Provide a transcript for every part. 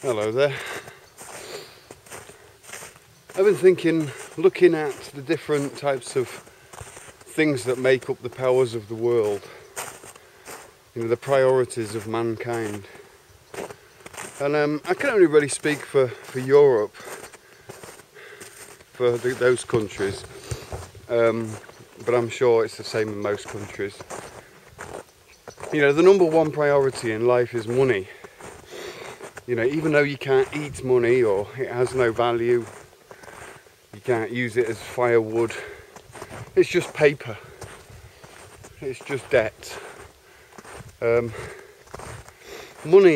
Hello there. I've been thinking, looking at the different types of things that make up the powers of the world, the priorities of mankind. And I can only really speak for Europe, for those countries, but I'm sure it's the same in most countries. The number one priority in life is money. Even though you can't eat money or it has no value, you can't use it as firewood, it's just paper, it's just debt. Money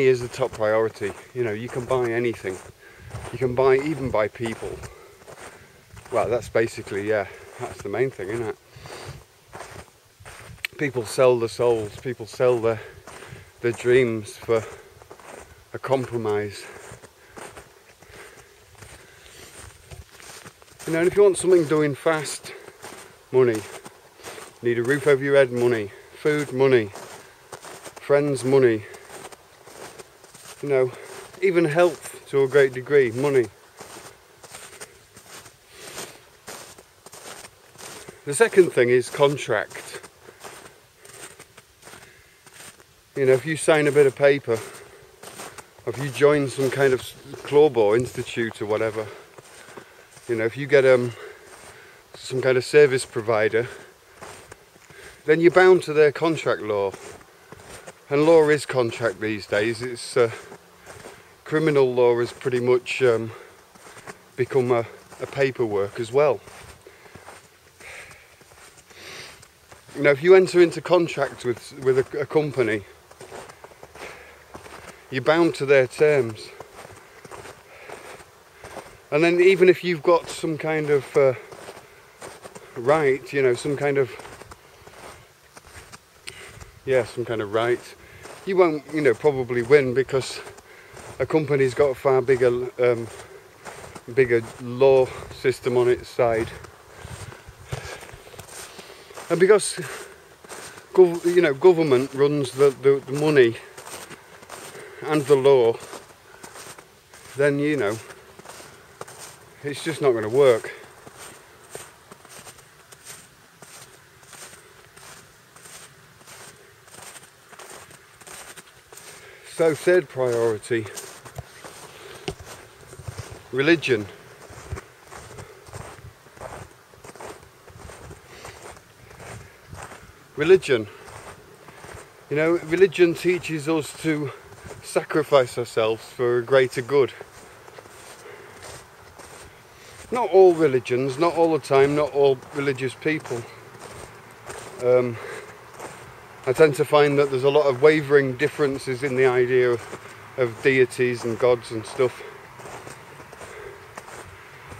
is the top priority. You can buy anything. You can even buy people. Well, that's basically, that's the main thing, isn't it? People sell their souls, people sell their dreams for a compromise. And if you want something doing fast, money. Need a roof over your head, money. Food, money. Friends, money. Even health to a great degree, money. The second thing is contract. If you sign a bit of paper, or if you join some kind of club or institute or whatever, if you get some kind of service provider, then you're bound to their contract law. And law is contract these days. It's criminal law has pretty much become a paperwork as well. If you enter into contract with a company, you're bound to their terms. And then even if you've got some kind of right, some kind of right, you won't, probably win, because a company's got a far bigger law system on its side. And because government runs the money and the law, then it's just not going to work. So, third priority, religion. Religion. Religion teaches us to sacrifice ourselves for a greater good. Not all religions, not all the time, not all religious people. I tend to find that there's a lot of wavering differences in the idea of deities and gods and stuff.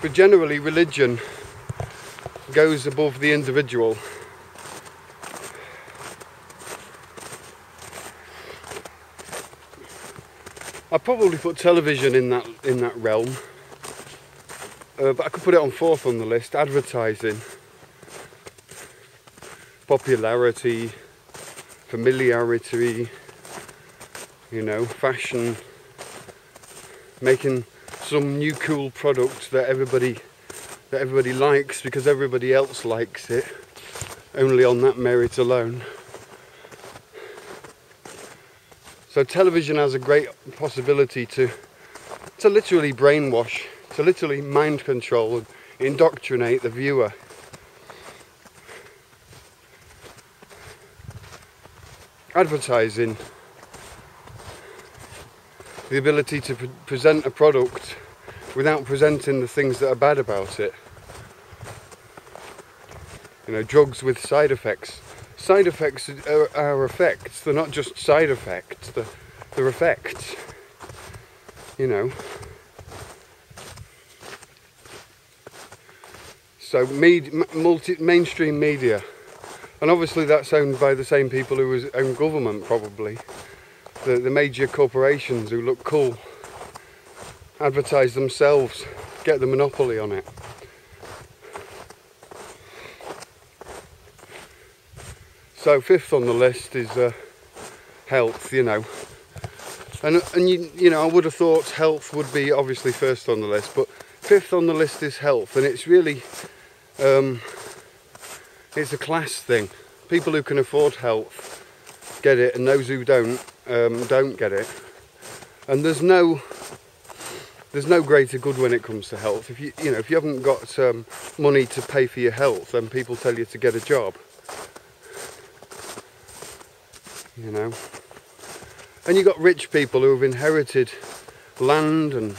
But generally, religion goes above the individual. I'd probably put television in that realm, but I could put it on fourth on the list. Advertising, popularity, familiarity, fashion, making some new cool product that everybody likes because everybody else likes it, only on that merit alone. So television has a great possibility to literally brainwash, to literally mind control and indoctrinate the viewer. Advertising, the ability to present a product without presenting the things that are bad about it. Drugs with side effects. Side effects are effects. They're not just side effects. They're effects. So mainstream media, and obviously that's owned by the same people who own government, probably. The major corporations who look cool, advertise themselves, get the monopoly on it. So fifth on the list is health, And you know, I would have thought health would be obviously first on the list, but fifth on the list is health, and it's really, it's a class thing. People who can afford health get it, and those who don't get it. And there's no greater good when it comes to health. If you know, if you haven't got money to pay for your health, then people tell you to get a job. You know. And you've got rich people who have inherited land and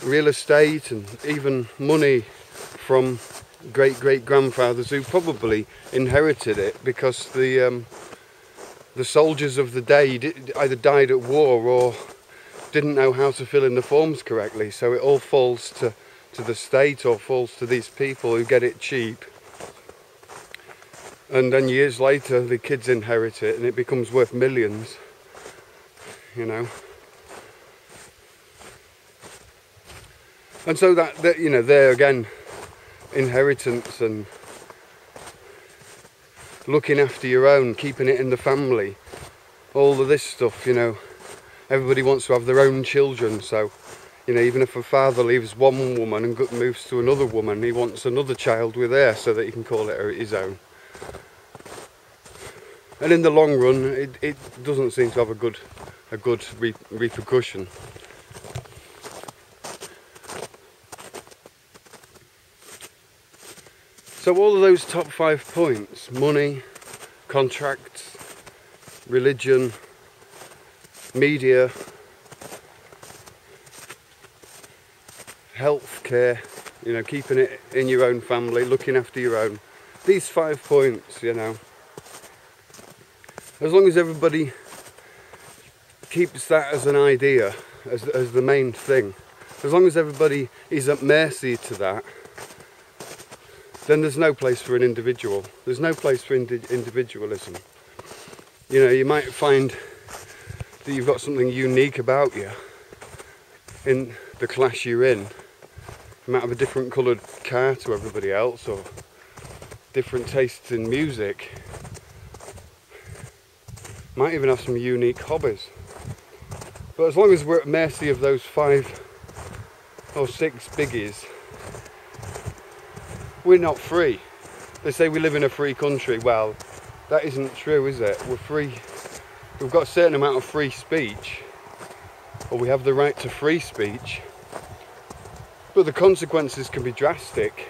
real estate and even money from great-great-grandfathers who probably inherited it because the soldiers of the day either died at war or didn't know how to fill in the forms correctly. So it all falls to the state or falls to these people who get it cheap. And then years later the kids inherit it and it becomes worth millions. You know, and so that you know, there again, inheritance and looking after your own, keeping it in the family, all of this stuff. You know, everybody wants to have their own children, so you know, even if a father leaves one woman and moves to another woman, he wants another child with her so that he can call it his own. And in the long run, it doesn't seem to have a good repercussion. So all of those top 5 points, money, contracts, religion, media, healthcare, you know, keeping it in your own family, looking after your own, these 5 points, you know, as long as everybody keeps that as an idea, as the main thing, as long as everybody is at mercy to that, then there's no place for an individual. There's no place for individualism. You know, you might find that you've got something unique about you in the class you're in. You might have a different coloured car to everybody else, or different tastes in music. Might even have some unique hobbies. But as long as we're at mercy of those 5 or 6 biggies, we're not free. They say we live in a free country. Well, that isn't true, is it? We're free. We've got a certain amount of free speech, or we have the right to free speech, but the consequences can be drastic.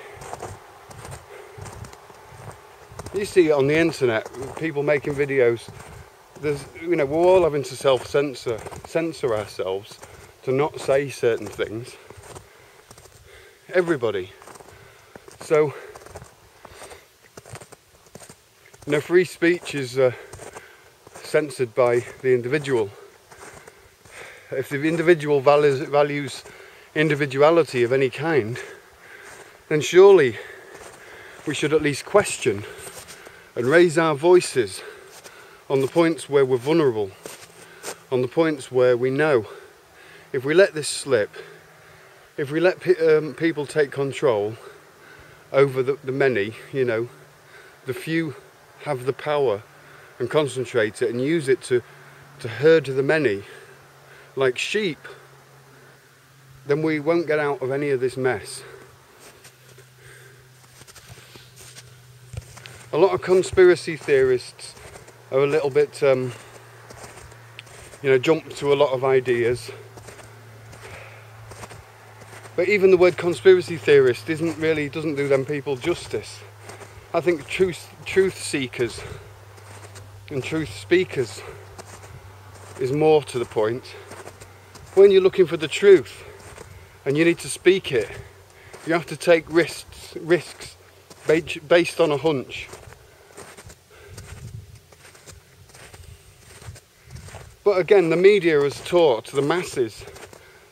You see it on the internet, people making videos. There's, you know, we're all having to censor ourselves to not say certain things. Everybody. So, you know, free speech is censored by the individual. If the individual values individuality of any kind, then surely we should at least question and raise our voices on the points where we're vulnerable, on the points where we know if we let this slip, if we let people take control over the many, you know, the few have the power and concentrate it and use it to herd the many like sheep, then we won't get out of any of this mess. A lot of conspiracy theorists are a little bit, you know, jump to a lot of ideas. But even the word conspiracy theorist doesn't do them people justice. I think truth seekers and truth speakers is more to the point. When you're looking for the truth and you need to speak it, you have to take risks based on a hunch. But again, the media has taught the masses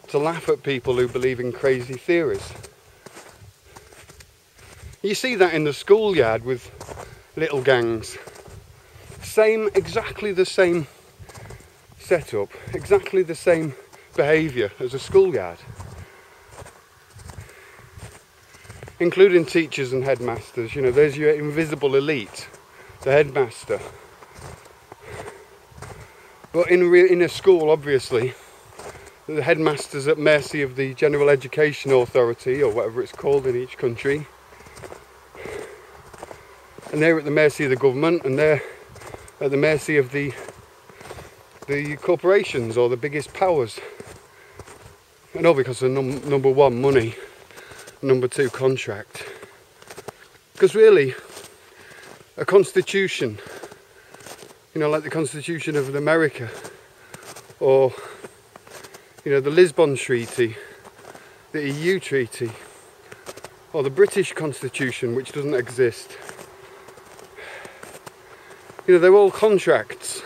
to laugh at people who believe in crazy theories. You see that in the schoolyard with little gangs. Exactly the same setup, exactly the same behaviour as a schoolyard. Including teachers and headmasters. You know, there's your invisible elite, the headmaster. But in a school, obviously, the headmaster's at mercy of the General Education Authority, or whatever it's called in each country. And they're at the mercy of the government, and they're at the mercy of the corporations or the biggest powers. And all because of number one, money, number two, contract. Because really, a constitution, you know, like the Constitution of America, or, you know, the Lisbon Treaty, the EU Treaty, or the British Constitution, which doesn't exist. You know, they're all contracts.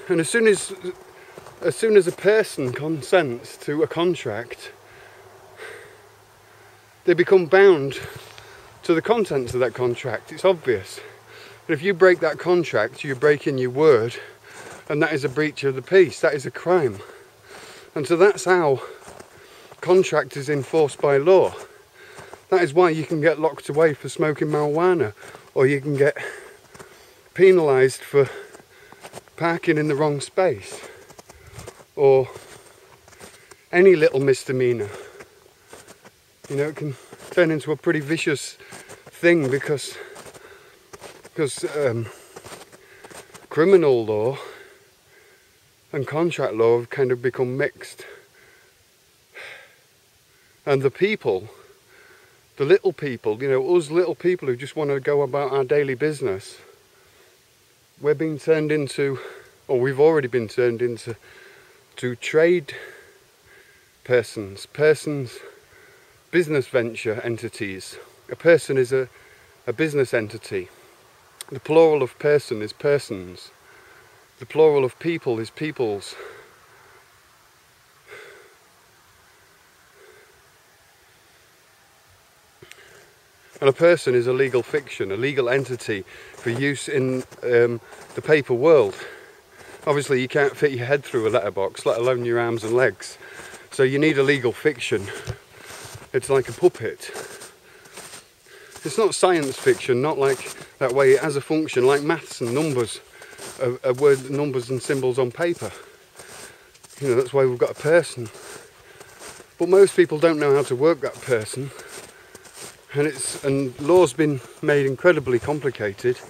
And as soon as a person consents to a contract, they become bound to the contents of that contract. It's obvious. But if you break that contract, you're breaking your word, and that is a breach of the peace. That is a crime. And so that's how contract is enforced by law. That is why you can get locked away for smoking marijuana, or you can get penalised for parking in the wrong space, or any little misdemeanour. You know, it can turn into a pretty vicious thing because criminal law and contract law have kind of become mixed. And the people, the little people, you know, us little people who just want to go about our daily business, we're being turned into, or we've already been turned into, trade persons, business venture entities. A person is a business entity. The plural of person is persons. The plural of people is peoples. And a person is a legal fiction, a legal entity for use in the paper world. Obviously you can't fit your head through a letterbox, let alone your arms and legs. So you need a legal fiction. It's like a puppet. It's not science fiction, not like that way. It has a function, like maths and numbers, word numbers and symbols on paper. You know, that's why we've got a person. But most people don't know how to work that person. And law's been made incredibly complicated.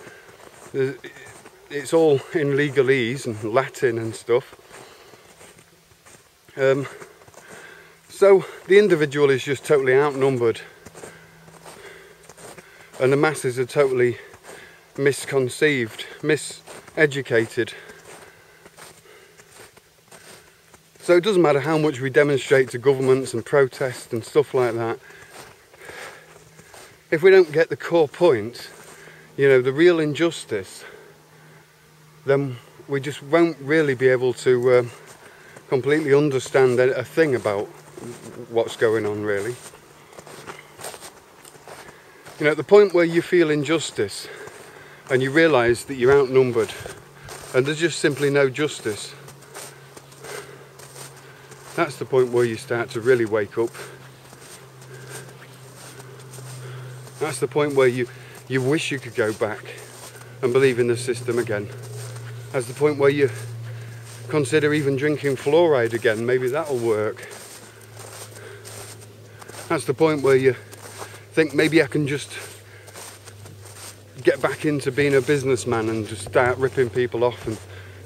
It's all in legalese and Latin and stuff. So the individual is just totally outnumbered, and the masses are totally misconceived, miseducated. So it doesn't matter how much we demonstrate to governments and protest and stuff like that. If we don't get the core point, you know, the real injustice, then we just won't really be able to completely understand a thing about what's going on, really. You know, at the point where you feel injustice and you realise that you're outnumbered and there's just simply no justice, that's the point where you start to really wake up. That's the point where you wish you could go back and believe in the system again. That's the point where you consider even drinking fluoride again. Maybe that'll work. That's the point where you think maybe I can just get back into being a businessman and just start ripping people off and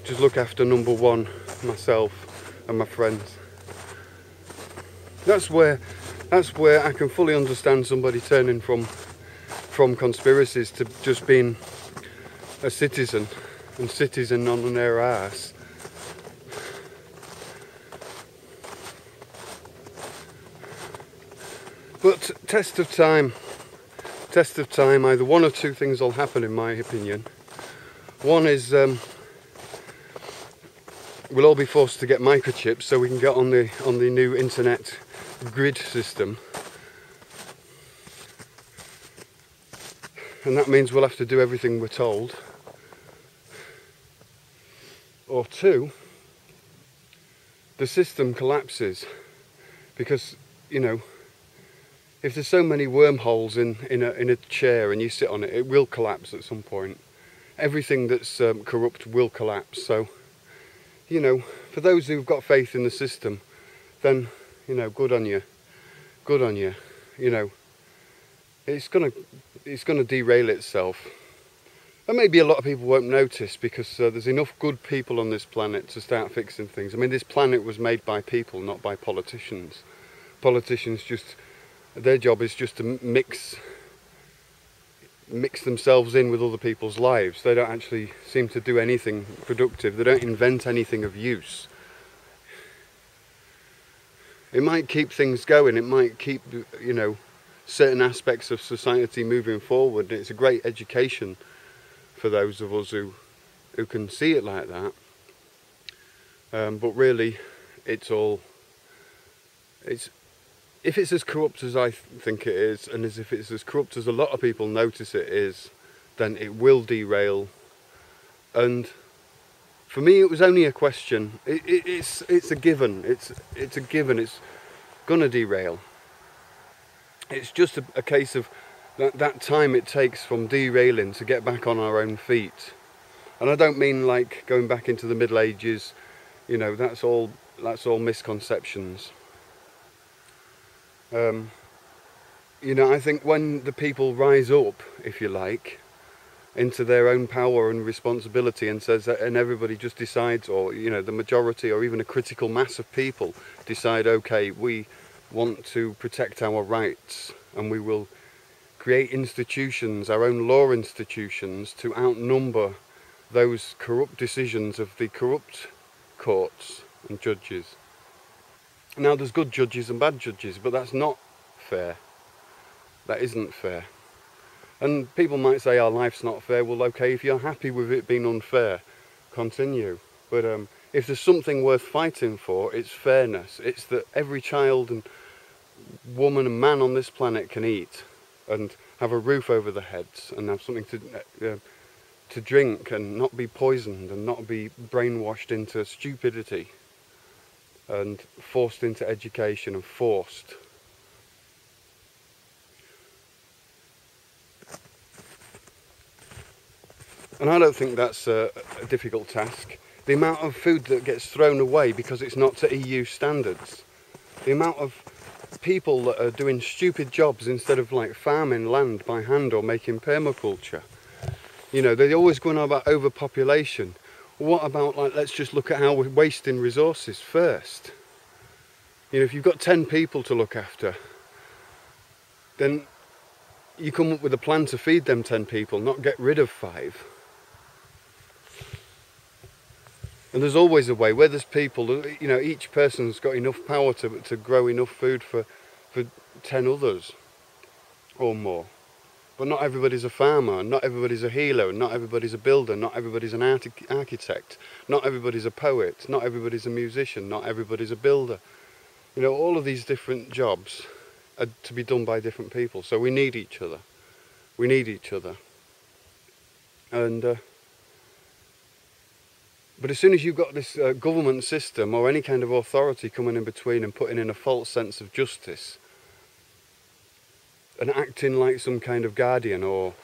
just look after number one, myself and my friends. That's where I can fully understand somebody turning from conspiracies to just being a citizen, and citizen on their arse. But test of time, either one or two things will happen, in my opinion. One is we'll all be forced to get microchips so we can get on the new internet grid system. And that means we'll have to do everything we're told. Or two, the system collapses because, you know, if there's so many wormholes in a chair and you sit on it, it will collapse at some point. everything that's corrupt will collapse. So, you know, for those who've got faith in the system, then, you know, good on you. Good on you. You know, it's gonna derail itself. And maybe a lot of people won't notice because there's enough good people on this planet to start fixing things. I mean, this planet was made by people, not by politicians. Politicians just, their job is just to mix themselves in with other people's lives. They don't actually seem to do anything productive. They don't invent anything of use. It might keep things going. It might keep, you know, certain aspects of society moving forward. It's a great education for those of us who can see it like that. But really, if it's as corrupt as I think it is, and if it's as corrupt as a lot of people notice it is, then it will derail. And for me, it was only a question. It's a given. It's a given. It's gonna derail. It's just a case of that time it takes from derailing to get back on our own feet. And I don't mean like going back into the Middle Ages. You know, that's all misconceptions. You know, I think when the people rise up, if you like, into their own power and responsibility, and everybody just decides, or you know, the majority or even a critical mass of people decide, okay, we want to protect our rights, and we will create institutions, our own law institutions, to outnumber those corrupt decisions of the corrupt courts and judges. Now, there's good judges and bad judges, but that's not fair. That isn't fair. And people might say, our life's not fair. Well, okay, if you're happy with it being unfair, continue. But if there's something worth fighting for, it's fairness. It's that every child and woman and man on this planet can eat and have a roof over their heads and have something to drink and not be poisoned and not be brainwashed into stupidity and forced into education and forced. And I don't think that's a difficult task. The amount of food that gets thrown away because it's not to EU standards, the amount of people that are doing stupid jobs instead of like farming land by hand or making permaculture. You know, they're always going on about overpopulation. What about, like, let's just look at how we're wasting resources first. You know, if you've got 10 people to look after, then you come up with a plan to feed them 10 people, not get rid of 5. And there's always a way. Where there's people, you know, each person's got enough power to grow enough food for 10 others or more. But not everybody's a farmer, not everybody's a healer, not everybody's a builder, not everybody's an architect, not everybody's a poet, not everybody's a musician, not everybody's a builder. You know, all of these different jobs are to be done by different people. So we need each other. We need each other. And but as soon as you've got this government system or any kind of authority coming in between and putting in a false sense of justice and acting like some kind of guardian or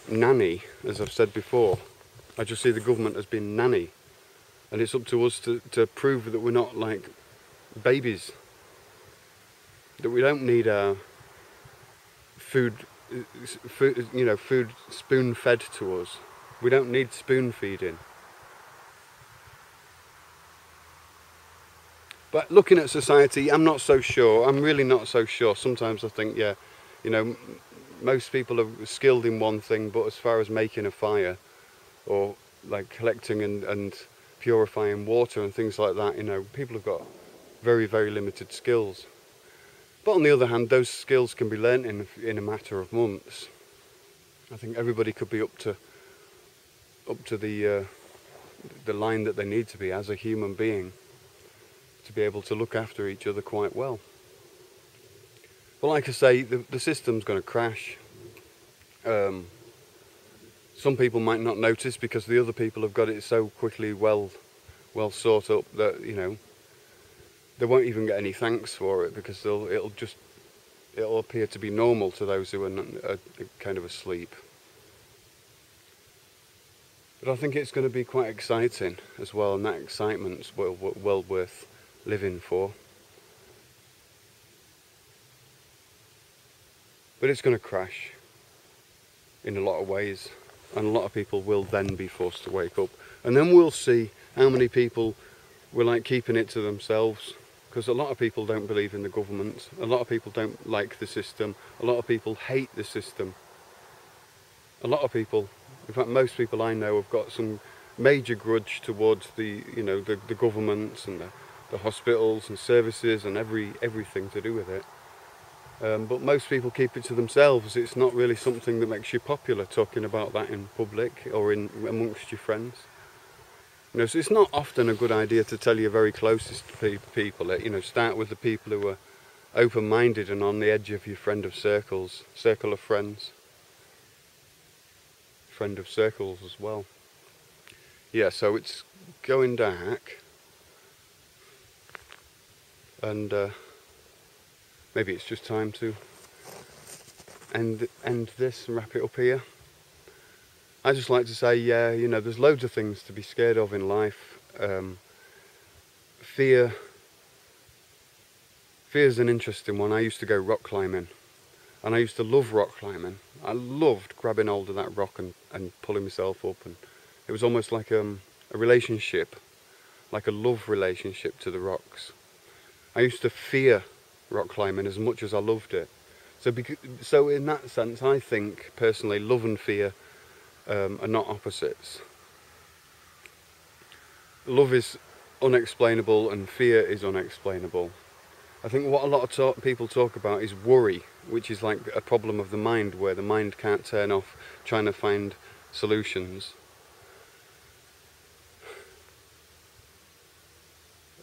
nanny, as I've said before, I just see the government as being nanny, and it's up to us to prove that we're not like babies, that we don't need our food, you know, food spoon-fed to us. We don't need spoon-feeding. But looking at society, I'm not so sure. I'm really not so sure. Sometimes I think, yeah, you know, most people are skilled in one thing, but as far as making a fire or like collecting and purifying water and things like that, you know, people have got very, very limited skills. But on the other hand, those skills can be learnt in a matter of months. I think everybody could be up to the line that they need to be as a human being, to be able to look after each other quite well. But like I say, the system's going to crash. Some people might not notice because the other people have got it so quickly well sorted up that, you know, they won't even get any thanks for it, because it'll appear to be normal to those who are kind of asleep. But I think it's going to be quite exciting as well, and that excitement's well worth living for. But it's going to crash in a lot of ways, and a lot of people will then be forced to wake up. And then we'll see how many people were like keeping it to themselves, because a lot of people don't believe in the government, a lot of people don't like the system, a lot of people hate the system. A lot of people, in fact most people I know, have got some major grudge towards the, you know, the governments and the hospitals and services and everything to do with it. But most people keep it to themselves. It's not really something that makes you popular, talking about that in public or amongst your friends. You know, so it's not often a good idea to tell your very closest people. You know, start with the people who are open-minded and on the edge of your circle of friends. Friend of circles as well. Yeah, so it's going dark, and maybe it's just time to end this and wrap it up here. I just like to say, yeah, you know, there's loads of things to be scared of in life. Fear's an interesting one. I used to go rock climbing, and I used to love rock climbing. I loved grabbing hold of that rock and pulling myself up, and it was almost like a relationship, like a love relationship to the rocks. I used to fear rock climbing as much as I loved it. So in that sense, I think personally love and fear are not opposites. Love is unexplainable and fear is unexplainable. I think what a lot of people talk about is worry, which is like a problem of the mind, where the mind can't turn off trying to find solutions.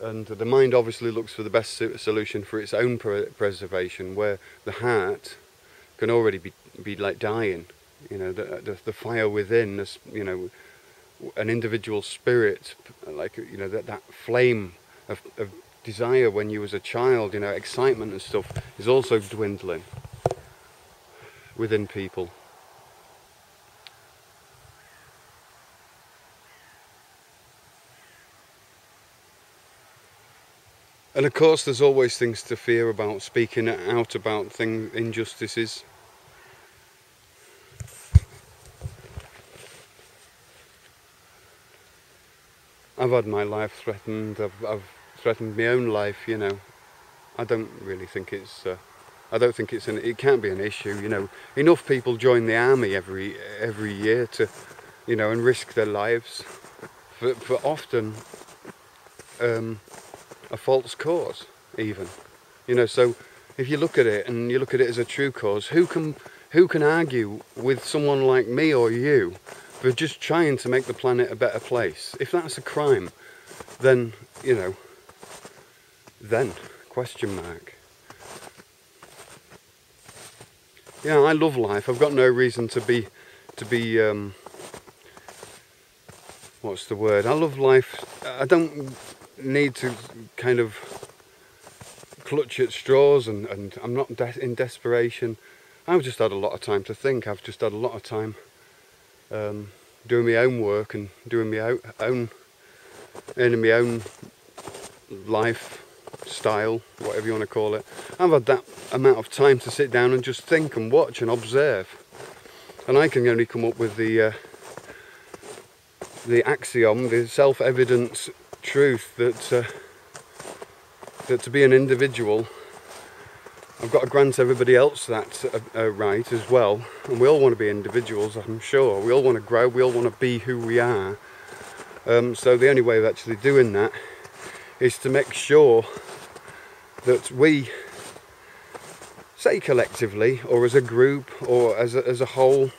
And the mind obviously looks for the best solution for its own preservation, where the heart can already be like dying. You know, the fire within, this, you know, an individual spirit, like, you know, that flame of desire when you was a child, you know, excitement and stuff, is also dwindling within people. And of course there's always things to fear about, speaking out about injustices. I've had my life threatened, I've threatened my own life, you know. I don't really think it's, it can't be an issue, you know. Enough people join the army every year to, you know, and risk their lives for often a false cause, even. You know, so if you look at it and you look at it as a true cause, who can argue with someone like me or you for just trying to make the planet a better place? If that's a crime, then, you know, then, question mark. Yeah, I love life. I've got no reason to be what's the word? I love life. I don't need to kind of clutch at straws, and I'm not in desperation. I've just had a lot of time to think. I've just had a lot of time doing my own work and doing my own, earning my own lifestyle, whatever you want to call it. I've had that amount of time to sit down and just think and watch and observe, and I can only come up with the axiom, the self-evident truth that to be an individual, I've got to grant everybody else that right as well, and we all want to be individuals, I'm sure. We all want to grow, we all want to be who we are. So the only way of actually doing that is to make sure that we, say collectively, or as a group, or as a whole,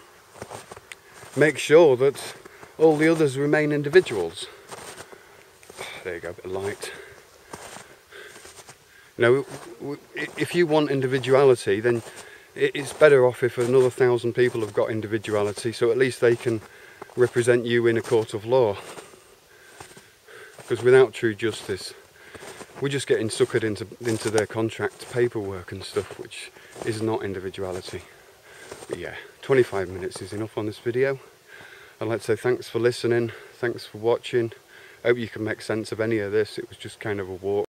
make sure that all the others remain individuals. There you go, a bit of light. You know, if you want individuality, then it's better off if another 1,000 people have got individuality, so at least they can represent you in a court of law. Because without true justice, we're just getting suckered into their contract paperwork and stuff, which is not individuality. But yeah, 25 minutes is enough on this video. I'd like to say thanks for listening, thanks for watching. I hope you can make sense of any of this. It was just kind of a walk.